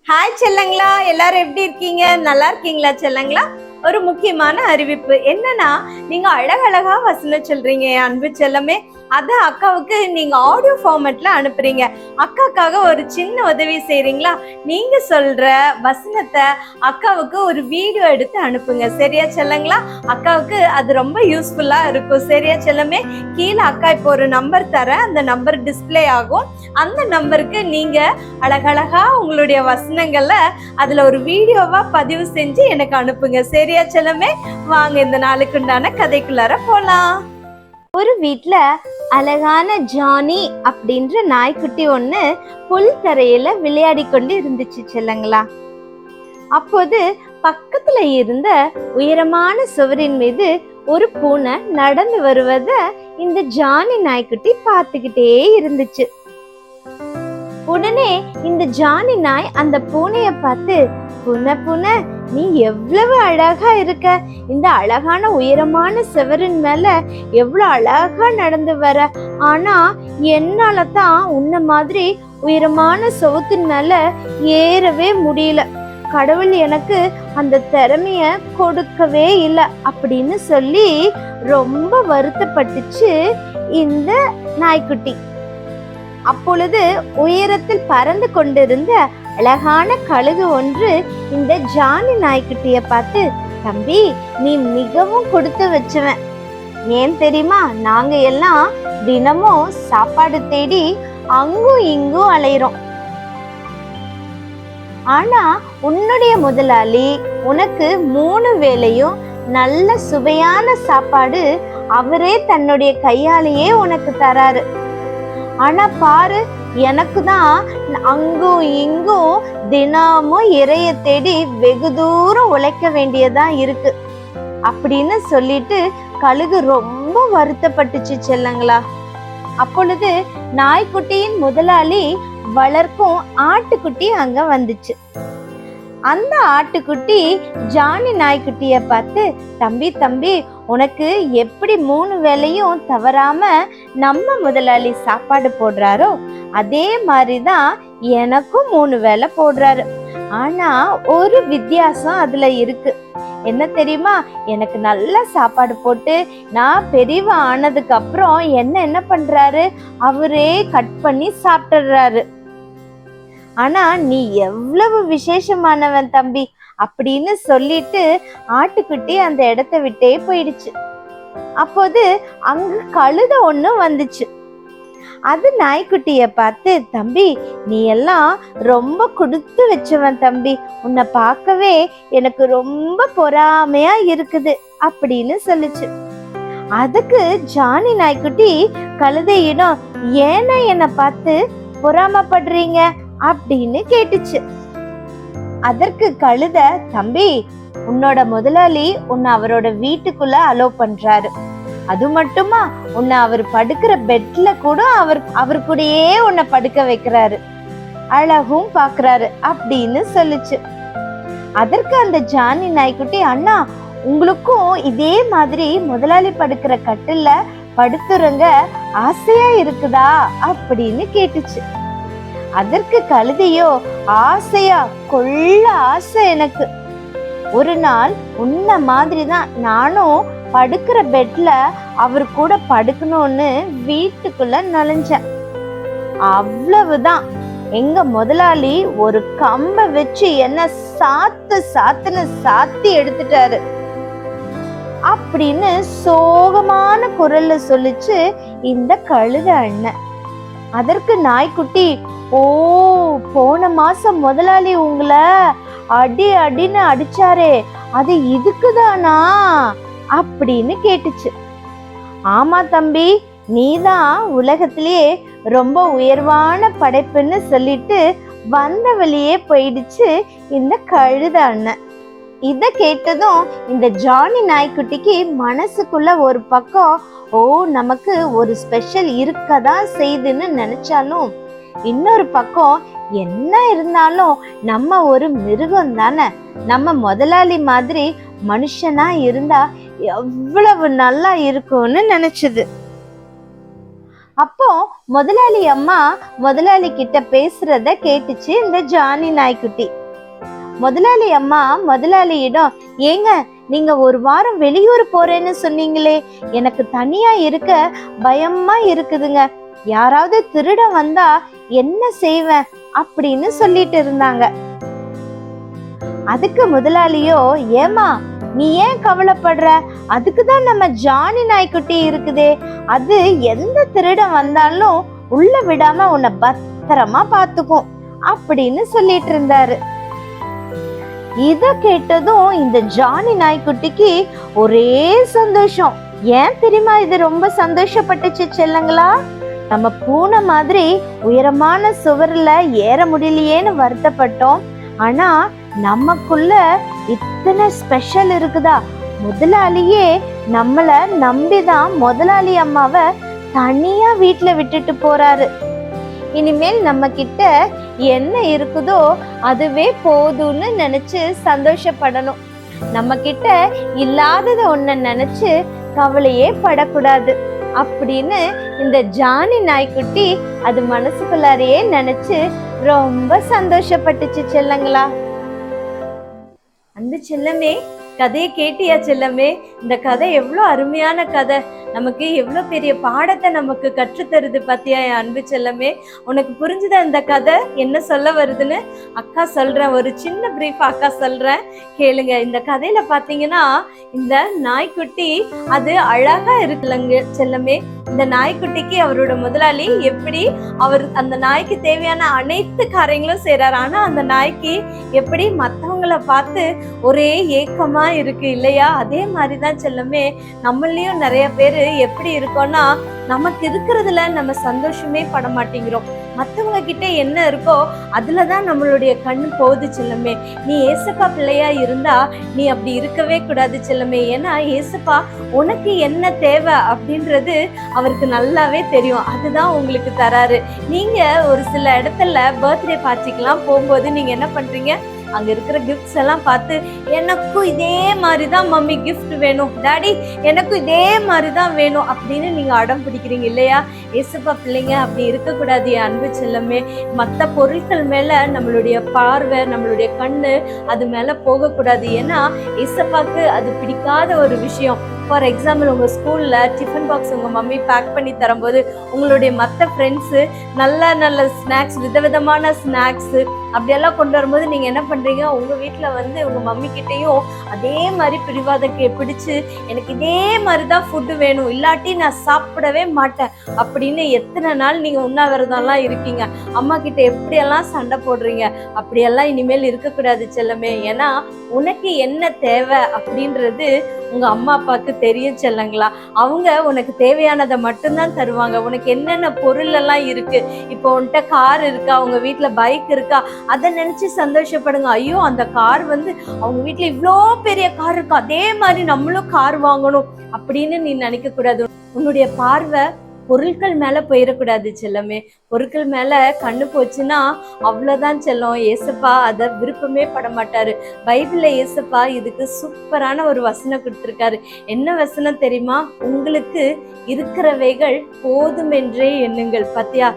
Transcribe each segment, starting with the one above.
Hi செல்லங்களா, எல்லாரும் எப்படி இருக்கீங்க? நல்லா இருக்கீங்களா செல்லங்களா? ஒரு முக்கியமான அறிவிப்பு என்னன்னா, நீங்க அழகழகா வசனம் சொல்றீங்க என் அன்பு செல்லமே. அத அக்காவுக்கு நீங்க ஆடியோ ஃபார்மேட்ல அனுப்புறீங்க. அக்காக்காக ஒரு சின்ன உதவி செய்றீங்களா? நீங்க சொல்ற வசனத்தை அக்காவுக்கு ஒரு வீடியோ எடுத்து அனுப்புங்க, சரியா செல்லங்களா? அக்காவுக்கு அது ரொம்ப யூஸ்ஃபுல்லா இருக்கும், சரியா செல்லமே? கீழே அக்கா இப்போ ஒரு நம்பர் தரேன், அந்த நம்பர் டிஸ்பிளே ஆகும். அந்த நம்பருக்கு நீங்க அழகழகா உங்களுடைய வசனங்களை அதுல ஒரு வீடியோவா பதிவு செஞ்சு எனக்கு அனுப்புங்க, சரியா செல்லமே? வாங்க இந்த நாளுக்கு உண்டான கதைக்குள்ளார போலாம். ஒரு வீட்டுல அழகான ஜானி அப்படின்ற நாய்க்குட்டி ஒண்ணு புல் தரையில விளையாடி கொண்டு இருந்துச்சு செல்லங்களா. அப்போது பக்கத்துல இருந்த உயரமான சுவரின் மீது ஒரு பூனை நடந்து வருவத இந்த ஜானி நாய்க்குட்டி பார்த்துக்கிட்டே இருந்துச்சு. உடனே இந்த ஜானி நாய் அந்த பூனைய பார்த்து, பூனை பூனை, நீ எவ்வளவு அழகா இருக்க, இந்த அழகான உயரமான செவரின் மேல எவ்வளவு அழகா நடந்து வர. ஆனா என்னால தான் உன்ன மாதிரி உயரமான செவத்தின் மேல ஏறவே முடியல. கடவுள் எனக்கு அந்த திறமைய கொடுக்கவே இல்லை அப்படின்னு சொல்லி ரொம்ப வருத்தப்பட்டுச்சு இந்த நாய்க்குட்டி. அப்பொழுது உயரத்தில் பறந்து கொண்டிருந்த அழகான கழுகு ஒன்று இந்த ஜானி நாய்க்குட்டிய பார்த்து, தம்பி, நீ மிகவும் கொடுத்து வச்சுவன். ஏன் தெரியுமா? நாங்க எல்லாம் தினமும் சாப்பாடு தேடி அங்கும் இங்கும் அலையிறோம். ஆனா உன்னுடைய முதலாளி உனக்கு 3 வேளையும் நல்ல சுவையான சாப்பாடு அவரே தன்னுடைய கையாலேயே உனக்கு தராரு. ஆனா பாரு, எனக்கு தான் அங்கும் இங்கும் தினமும் இறைய தேடி வெகு தூரம் உழைக்க வேண்டியதா இருக்கு அப்படின்னு சொல்லிட்டு கழுகு ரொம்ப வருத்தப்பட்டுச்சு செல்லங்களா. அப்பொழுது நாய்க்குட்டியின் முதலாளி வளர்க்கும் ஆட்டுக்குட்டி அங்க வந்துச்சு. அந்த ஆட்டுக்குட்டி ஜானி நாய்க்குட்டிய பார்த்து, தம்பி தம்பி, உனக்கு எப்படி 3 வேளையும் தவறாம நம்ம முதலாளி சாப்பாடு போடுறாரோ அதே மாதிரிதான் எனக்கும் 3 வேளை போடுறாரு. ஆனா ஒரு வித்தியாசம் அதுல இருக்கு. என்ன தெரியுமா? எனக்கு நல்ல சாப்பாடு போட்டு நான் பெரியவ ஆனதுக்கு அப்புறம் என்ன பண்றாரு, அவரே கட் பண்ணி சாப்பிட்டுறாரு. ஆனா நீ எவ்வளவு விசேஷமானவன் தம்பி அப்படின்னு சொல்லிட்டு ஆட்டுக்குட்டி அந்த இடத்த விட்டே போயிடுச்சு. அப்போது அங்கு கழுத ஒண்ணு வந்துச்சு. அது நாய்க்குட்டிய பார்த்து, தம்பி, நீ எல்லாம் ரொம்ப கொடுத்து வச்சவன் தம்பி, உன்னை பார்க்கவே எனக்கு ரொம்ப பொறாமையா இருக்குது அப்படின்னு சொல்லுச்சு. அதுக்கு ஜானி நாய்க்குட்டி கழுதையிடம், ஏன்னா என்னை பார்த்து பொறாமப்படுறீங்க அப்படின்னு கேட்டுச்சு. அதற்கு கழுத, தம்பி, உன்னோட முதலாளி உன்னை அவரோட வீட்டுக்குள்ள அலோவ் பண்றாரு. அது மட்டுமா, உன்னை அவர் படுக்கிற பெட்ல கூட அவர் கூடயே உன்னை படுக்க வைக்கிறாரு, அழகும் பாக்குறாரு அப்படின்னு சொல்லுச்சு. அதற்கு அந்த ஜானி நாய்க்குட்டி, அண்ணா, உங்களுக்கும் இதே மாதிரி முதலாளி படுக்கிற கட்டில்ல படுத்துறங்க ஆசையா இருக்குதா அப்படின்னு கேட்டுச்சு. அதற்கு கழுதையோ, ஆசையா, கொள்ள ஆசை எனக்கு. ஒரு நாள் உன்ன மாதிரிதான் நானும் படுக்கிற பெட்ல அவர் கூட படுக்கணும்னு வீட்டுக்குள்ள நுழைஞ்சேன். அவ்வளவுதான், எங்க முதலாளி ஒரு கம்பை வச்சு என்ன சாத்துன்னு சாத்தி எடுத்துட்டாரு அப்படின்னு சோகமான குரல்ல சொல்லிச்சு இந்த கழுத அண்ணன். அதற்கு நாய்க்குட்டி, ஓ, போன மாசம் முதலாளி உங்களை அடின்னு அடிச்சாரே, அது இதுக்குதானா அப்படின்னு கேட்டுச்சு. ஆமா தம்பி, நீதான் உலகத்திலேயே ரொம்ப உயர்வான படைப்புன்னு சொல்லிட்டு வந்த வழியே போயிடுச்சு இந்த கழுத அண்ணன். இத கேட்டதும் இந்த ஜானி நாய்க்குட்டிக்கு மனசுக்குள்ள ஒரு பக்கம், ஓ, நமக்கு ஒரு ஸ்பெஷல் இருக்கதான் செய்துன்னு நினைச்சாலும் இன்னொரு பக்கம், என்ன இருந்தாலும் நம்ம ஒரு மிருகம் தானே, நம்ம முதலாளி மாதிரி மனுஷனா இருந்தா எவ்வளவு நல்லா இருக்கும்னு நினைச்சது. அப்போ முதலாளி அம்மா முதலாளி கிட்ட பேசுறத கேட்டுச்சு இந்த ஜானி நாய்க்குட்டி. முதலாளி அம்மா முதலாளியிடம், ஏங்க நீங்க ஒரு வாரம் வெளியூர் போறேன்னு சொன்னீங்களே, எனக்கு தனியா இருக்க பயமா இருக்குதுங்க, யாராவது திருட வந்தா என்ன செய்வேன் அப்படின்னு சொல்லிட்டு இருந்தாங்க. அதுக்கு முதலாளியோ, ஏமா நீ ஏன் கவலைப்படுற, அதுக்குதான் நம்ம ஜானி நாய்க்குட்டி இருக்குதே, அது எந்த திருடன் வந்தாலும் உள்ள விடாம உன்னை பத்திரமா பாத்துக்கும் அப்படின்னு சொல்லிட்டு இருந்தாரு. இத கேட்டதும் இந்த ஜானி நாய்க்குட்டிக்கு ஒரே சந்தோஷம். ஏன் தெரியுமா இது ரொம்ப சந்தோஷப்பட்டுச்சு செல்லங்களா? நம்ம பூனை மாதிரி உயரமான சுவர்ல ஏற முடியலையேன்னு வருத்தப்பட்டோம். ஆனா நமக்குள்ள இத்தனை ஸ்பெஷல் இருக்குதா? முதலாளியே நம்மள நம்பிதான் முதலாளி அம்மாவை தனியா வீட்டுல விட்டுட்டு போறாரு. இனிமேல் நம்ம கிட்ட என்ன இருக்குதோ அதுவே போதும்னு நினைச்சு சந்தோஷப்படணும். நம்ம கிட்ட இல்லாதத ஒண்ண நினைச்சு கவலையே படக்கூடாது அப்படின்னு இந்த ஜானி நாய்க்குட்டி அது மனசுக்குள்ளாரையே நினைச்சு ரொம்ப சந்தோஷப்பட்டுச்சு செல்லங்களா. அந்த செல்லமே, கதையை கேட்டியா செல்லமே? இந்த கதை எவ்வளோ அருமையான கதை, நமக்கு எவ்வளோ பெரிய பாடத்தை நமக்கு கற்றுத்தருது பாத்தியா என் அன்பு செல்லமே? உனக்கு புரிஞ்சுதா இந்த கதை என்ன சொல்ல வருதுன்னு? அக்கா சொல்றேன், ஒரு சின்ன பிரீஃப் அக்கா சொல்றேன் கேளுங்க. இந்த கதையில பாத்தீங்கன்னா இந்த நாய்க்குட்டி அது அழகா இருக்குல்லங்க செல்லமே. இந்த நாய்க்குட்டிக்கு அவரோட முதலாளி எப்படி அவர் அந்த நாய்க்கு தேவையான அனைத்து காரியங்களும் செய்யறாரு. ஆனா அந்த நாய்க்கு எப்படி மத்தவங்களை பார்த்து ஒரே ஏக்கமா இருக்கு இல்லையா? அதே மாதிரிதான் செல்லமே, நம்மளையும் நிறைய பேரு எப்படி இருக்கோம்னா, நமக்கு இருக்கிறதுல நம்ம சந்தோஷமே பட மாட்டேங்கிறோம். மற்றவங்க கிட்ட என்ன இருக்கோ அதுலதான் நம்மளுடைய கண்ணு போகுது செல்லமே. நீ ஏசப்பா பிள்ளையா இருந்தா நீ அப்படி இருக்கவே கூடாது செல்லமே. ஏன்னா ஏசப்பா உனக்கு என்ன தேவை அப்படின்றது அவருக்கு நல்லாவே தெரியும். அதுதான் உங்களுக்கு தராரு. நீங்க ஒரு சில இடத்துல பர்த்டே பார்ட்டிக்கெல்லாம் போகும்போது நீங்க என்ன பண்றீங்க, அங்க இருக்கிற கிஃப்ட்ஸ் எல்லாம் பார்த்து எனக்கும் இதே மாதிரிதான் மம்மி கிஃப்ட் வேணும், டாடி எனக்கும் இதே மாதிரிதான் வேணும் அப்படின்னு நீங்க அடம் பிடிக்கிறீங்க இல்லையா? ஏசப்பா பிள்ளைங்க அப்படி இருக்கக்கூடாது என் அன்பு செல்லமே. மற்ற பொருட்கள் மேல நம்மளுடைய பார்வை, நம்மளுடைய கண்ணு அது மேல போகக்கூடாது. ஏன்னா ஏசப்பாக்கு அது பிடிக்காத ஒரு விஷயம். ஃபார் எக்ஸாம்பிள், உங்கள் ஸ்கூலில் டிஃபன் பாக்ஸ் உங்கள் மம்மி பேக் பண்ணி தரும்போது உங்களுடைய மற்ற ஃப்ரெண்ட்ஸு நல்ல நல்ல ஸ்நாக்ஸ், விதவிதமான ஸ்நாக்ஸு அப்படியெல்லாம் கொண்டு வரும்போது நீங்கள் என்ன பண்ணுறீங்க, உங்கள் வீட்டில் வந்து உங்கள் மம்மி கிட்டேயும் அதே மாதிரி பிடிவாதம் பிடிச்சு எனக்கு இதே மாதிரி தான் ஃபுட்டு வேணும், இல்லாட்டி நான் சாப்பிடவே மாட்டேன் அப்படின்னு எத்தனை நாள் நீங்கள் உண்ணாவிரதம்லாம் இருக்கீங்க. அம்மா கிட்ட எப்படியெல்லாம் சண்டை போடுறீங்க. அப்படியெல்லாம் இனிமேல் இருக்கக்கூடாது செல்லமே. ஏன்னா உனக்கு என்ன தேவை அப்படின்றது உங்க அம்மா அப்பாவுக்கு தெரியும் செல்லங்களா. அவங்க உனக்கு தேவையானதை மட்டும்தான் தருவாங்க. உனக்கு என்னென்ன பொருள் எல்லாம் இருக்கு, இப்போ உன்கிட்ட கார் இருக்கா, உங்க வீட்டுல பைக் இருக்கா, அதை நினைச்சு சந்தோஷப்படுங்க. ஐயோ அந்த கார் வந்து அவங்க வீட்டுல இவ்வளோ பெரிய கார் இருக்கு, அதே மாதிரி நம்மளும் கார் வாங்கணும் அப்படின்னு நீ நினைக்க கூடாது. உன்னுடைய பார்வை பொருட்கள் மேல போயிடக்கூடாது செல்லமே. பொருட்கள் மேல கண்ணு போச்சுன்னா அவ்வளவுதான் செல்லம். ஏசப்பா அதை விருப்பமே பட மாட்டாரு. பைபிள்ல ஏசப்பா இதுக்கு சூப்பரான ஒரு வசனம் கொடுத்திருக்காரு. என்ன வசனம் தெரியுமா? உங்களுக்கு இருக்கிறவைகள் போதுமென்றே எண்ணுங்கள். பாத்தியா,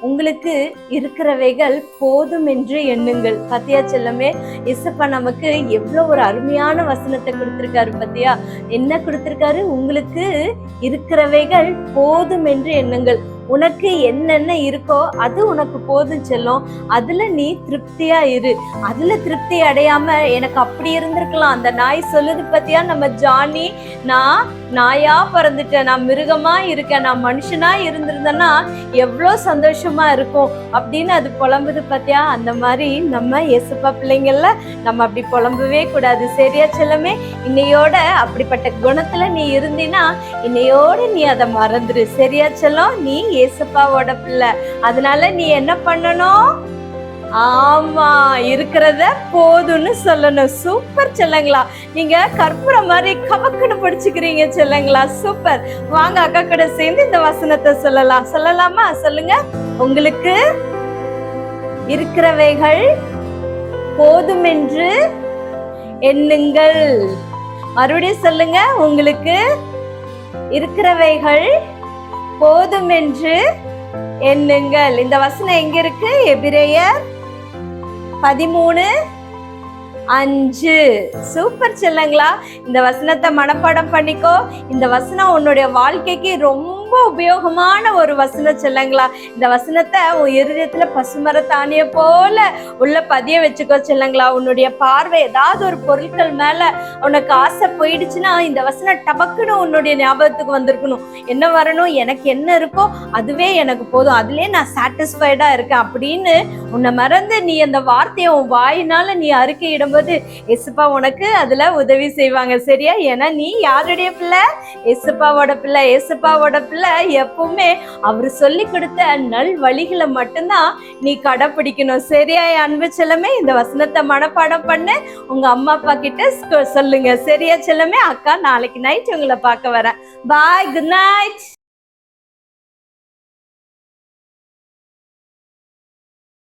உங்களுக்கு இருக்கிறவைகள் போதும் என்று எண்ணுங்கள். பத்தியா செல்லமே, இசப்பா நமக்கு எவ்வளவு ஒரு அருமையான வசனத்தை கொடுத்திருக்காரு. பத்தியா என்ன கொடுத்திருக்காரு? உங்களுக்கு இருக்கிறவைகள் போதும் என்று எண்ணுங்கள். உனக்கு என்னென்ன இருக்கோ அது உனக்கு போதும் செல்லும். அதுல நீ திருப்தியா இரு. அதுல திருப்தி அடையாம எனக்கு அப்படி இருந்திருக்கலாம், அந்த நாய் சொல்லுது பத்தியா நம்ம ஜானி, நான் நாயா பிறந்துட்டேன், நான் மிருகமா இருக்கேன், நான் மனுஷனா இருந்திருந்தேன்னா எவ்வளோ சந்தோஷமா இருக்கும் அப்படின்னு அது புலம்புது பத்தியா. அந்த மாதிரி நம்ம இயேசுப்பா பிள்ளைங்கள்ல நம்ம அப்படி புலம்பவே கூடாது. சரியா செல்லமே? இன்னையோட அப்படிப்பட்ட குணத்துல நீ இருந்தீன்னா இன்னையோட நீ அதை மறந்துரு. சரியா செல்லம்? நீ இயேசுப்பாவோட பிள்ளை. அதனால நீ என்ன பண்ணணும்? ஆமா, இருக்கிறத போதும்னு சொல்லணும். சூப்பர் செல்லங்களா, நீங்க கற்பூரம் மாதிரி கவக்குன்னு படிச்சுக்கிறீங்க செல்லங்களா. சூப்பர். வாங்க அக்கா கூட சேர்ந்து இந்த வசனத்தை சொல்லலாம். சொல்லலாமா? சொல்லுங்க. உங்களுக்கு இருக்கிறவைகள் போதுமென்று எண்ணுங்கள். மறுபடியும் சொல்லுங்க. உங்களுக்கு இருக்கிறவைகள் போதும் என்று எண்ணுங்கள். இந்த வசனம் எங்க இருக்கு? எபிரேயர் 13:5. சூப்பர் செல்லங்களா. இந்த வசனத்தை மனப்பாடம் பண்ணிக்கோ. இந்த வசனம் உன்னுடைய வாழ்க்கைக்கு ரொம்ப உபயோகமான ஒரு வசனம் செல்லங்களா. இந்த வசனத்தை உன் இருதயத்துல பசுமரத்தானிய போல உள்ள பதிய வச்சுக்கோ செல்லங்களா. உன்னுடைய பார்வை ஏதாவது ஒரு பொருட்கள் மேல உனக்கு ஆசை போயிடுச்சுன்னா இந்த வசனம் டபக்குன்னு உன்னுடைய ஞாபகத்துக்கு வந்திருக்கணும். என்ன வரணும்? எனக்கு என்ன இருக்கோ அதுவே எனக்கு போதும், அதுலயே நான் சாட்டிஸ்ஃபைடா இருக்கேன் அப்படின்னு உன்னை மறந்து நீ அந்த வார்த்தையை உன் வாயினால நீ அறிக்கையிடும்போது எசுப்பா உனக்கு அதுல உதவி செய்வாங்க. சரியா? ஏன்னா நீ யாருடைய பிள்ளை? எசுப்பாவோட பிள்ளை. எசுப்பாவோட பிள்ளை எப்பவுமே அவரு சொல்லி கொடுத்த நல் வழிகளை மட்டும்தான் நீ கடைபிடிக்கணும். சரியா அன்பு செல்லமே? இந்த வசனத்தை மனப்பாடம் பண்ணு, உங்க அம்மா அப்பா கிட்ட சொல்லுங்க. சரியா செல்லமே? அக்கா நாளைக்கு நைட் உங்களை பார்க்க வரேன். பாய், குட் நைட்.